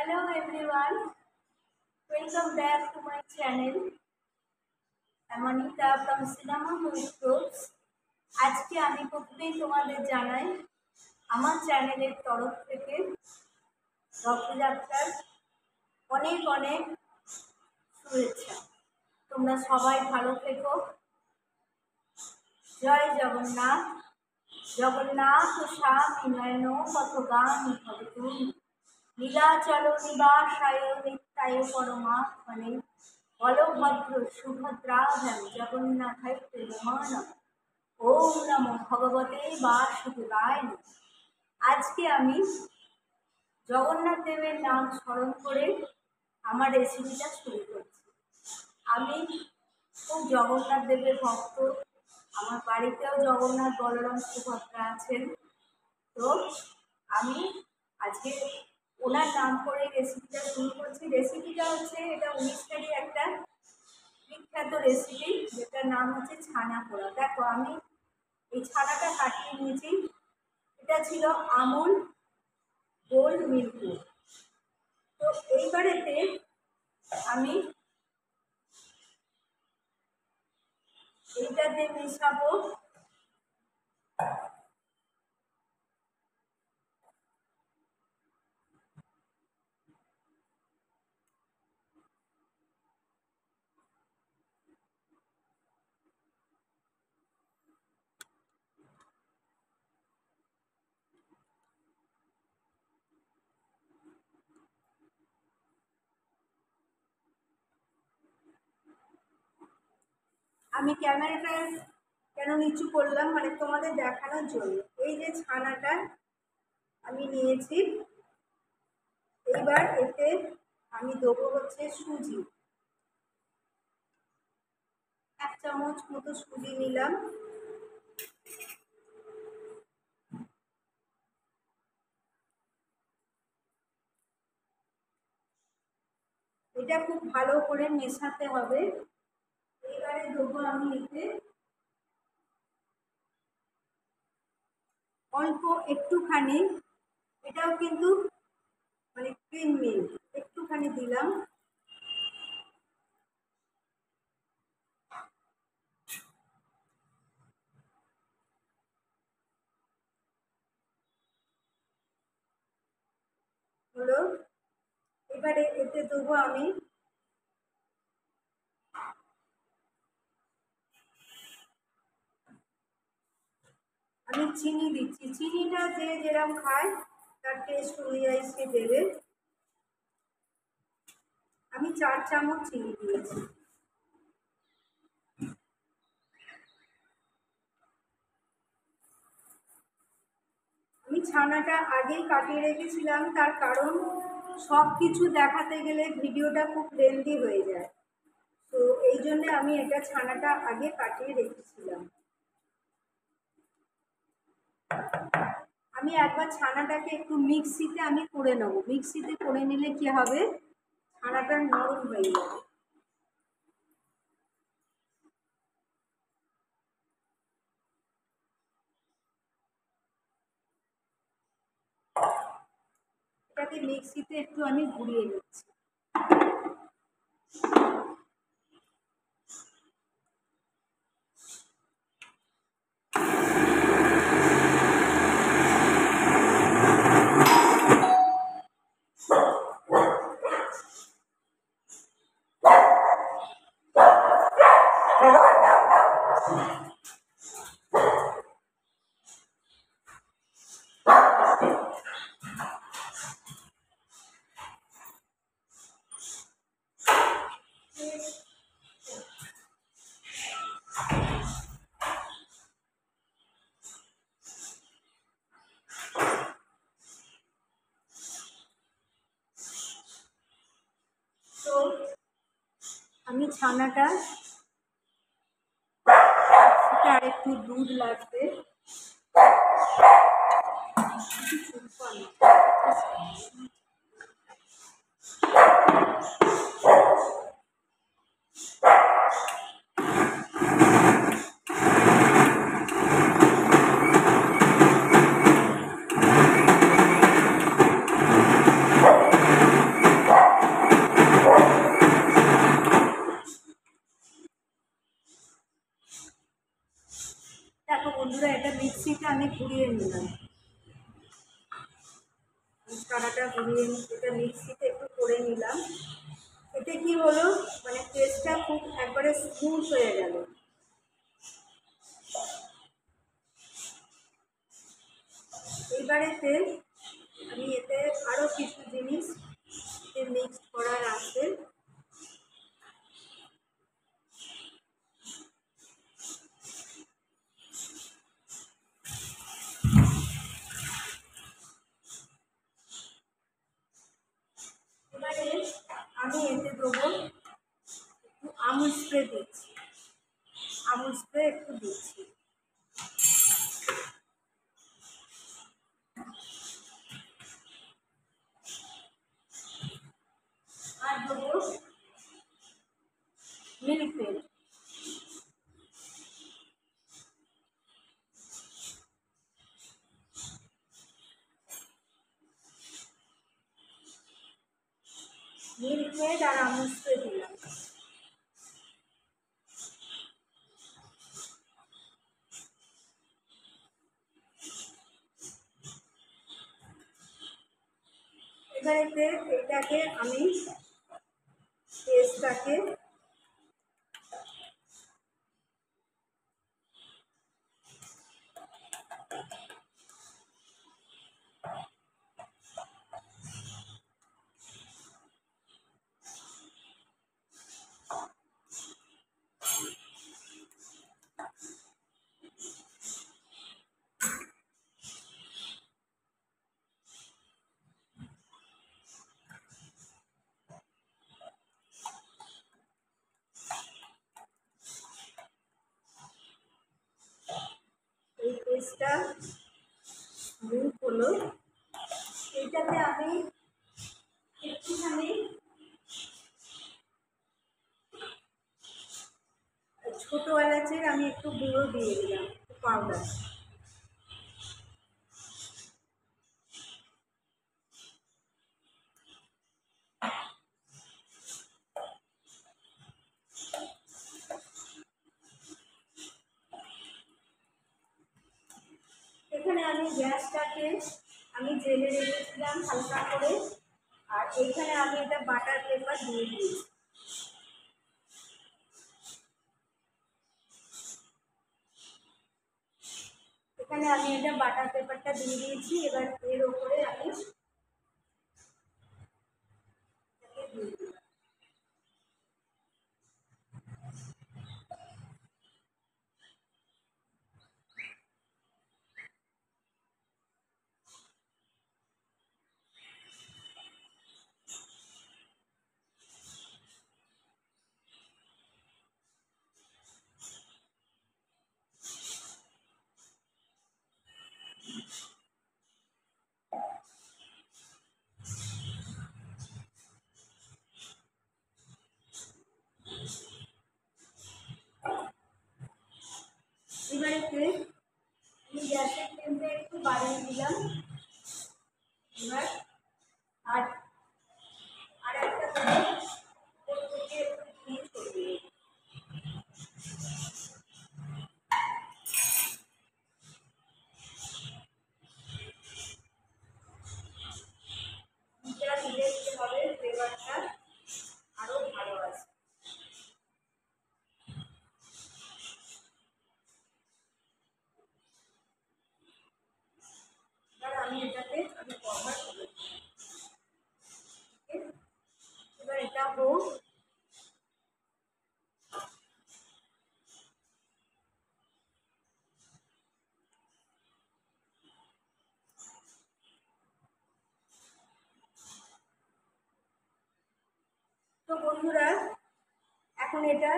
Hello everyone, welcome back to my channel. I'm Anita from Cinema Movie Groups. আজকে আমি প্রথমেই তোমাদের জানাই আমার চ্যানেলের তরফ থেকে রথযাত্রার অনেক অনেক শুভেচ্ছা। তোমরা সবাই ভালো থেকো। জয় জগন্নাথ। জগন্নাথ স্বামী নয়ন পথগামী ভবতুম নীলাচল নিবাসায় নিত্যায় পরমাত্মনে বলভদ্র সুভদ্রাধন জগন্নাথায় প্রেরমান। ওম নমো ভগবতে বাসুদেবায়। আজকে আমি জগন্নাথ দেবের নাম স্মরণ করে আমার রেসিপিটা শুরু করছি। আমি খুব জগন্নাথ দেবের ভক্ত। আমার বাড়িতেও জগন্নাথ বলরাম সুভদ্রা আছেন। তো আমি আজকে ওনার নাম করে রেসিপিটা শুরু করছি। রেসিপিটা হচ্ছে এটা উড়িষ্যারই একটা বিখ্যাত রেসিপি, যেটার নাম হচ্ছে ছানা পোড়া। দেখো আমি এই ছানাটা কাটিয়ে নিয়েছি। এটা ছিল আমুল গোল্ড মিল্ক। তো এইবারেতে আমি এইটাতে মেশাবো আমি ক্যামেরাটা কেন নিচু করলাম, মানে তোমাদের দেখানোর জন্য। এই যে ছানাটা আমি নিয়েছি, এইবার এতে আমি দেবো হচ্ছে সুজি। 1 চামচ মতো সুজি নিলাম। এটা খুব ভালো করে মেশাতে হবে। এবারে দেবো আমি এতে অল্প একটুখানি, এটাও কিন্তু মানে ক্রিম মিল্ক, একটুখানি দিলাম। হলো, এবারে এতে দেবো আমি চিনি দিচ্ছি। চিনিটা যে যেরকম খায় তার টেস্ট অনুযায়ী সে দেবে। আমি 4 চামচ চিনি দিয়েছি। আমি ছানাটা আগেই কাটিয়ে রেখেছিলাম, তার কারণ সব কিছু দেখাতে গেলে ভিডিওটা খুব লেন্দি হয়ে যায়। তো এই জন্য আমি এটা ছানাটা আগে কাটিয়ে রেখেছিলাম। আমি একবার ছানাটাকে একটু মিক্সিতে আমি করে নেব। মিক্সিতে করে নিলে কি হবে, ছানাটা নরম হয়ে যাবে। এটাকে মিক্সিতে একটু আমি ঘুরিয়ে নিচ্ছি। তো আমি ছানাটা আর একটু দুধ লাগবে। ছানাটা ঘুরিয়ে এটা মিক্সিতে একটু করে নিলাম। এতে কি হলো, মানে পেস্টটা খুব একবারে স্মুথ হয়ে গেল। এইবারেতে আমি এতে আরও কিছু জিনিস মিক্সড করার আছে। এবারে আমি এতে দেবো একটু আমুল স্প্রে দিচ্ছি, আমুল স্প্রে একটু দিচ্ছি। আর দেবো মিল্ক মেড। মিল্ক মেড আর আমুল স্প্রে দিলাম। এবারেতে এটাকে আমি পেস্টটাকে এই পেস্টটা স্মুথ হলো। এইটাতে আমি একটুখানি ছোটো এলাচের আমি একটু গুঁড়ো দিয়ে দিলাম, পাউডার। এখানে আমি গ্যাসটাকে আমি জেলে রেখেছিলাম হালকা করে, আর এখানে আমি এটা বাটার পেপার দিয়ে দিয়েছি। এখানে আমি এটা বাটার পেপারটা দিয়ে দিয়েছি। এবার এর ওপরে আমি দিয়ে দিলাম। এবারেতে আমি গ্যাসের ফ্লেমটা একটু বাড়িয়ে দিলাম। এবার আর আর একটা ওর থেকে একটু ঘি ছড়িয়ে ঘিটা দিলে কি হবে, ফ্লেভারটা আরও ভালো আছে। এবার আমি এটাকে আমি কভার করে দিই। এবার এটা হোক। তো বন্ধুরা, এখন এটা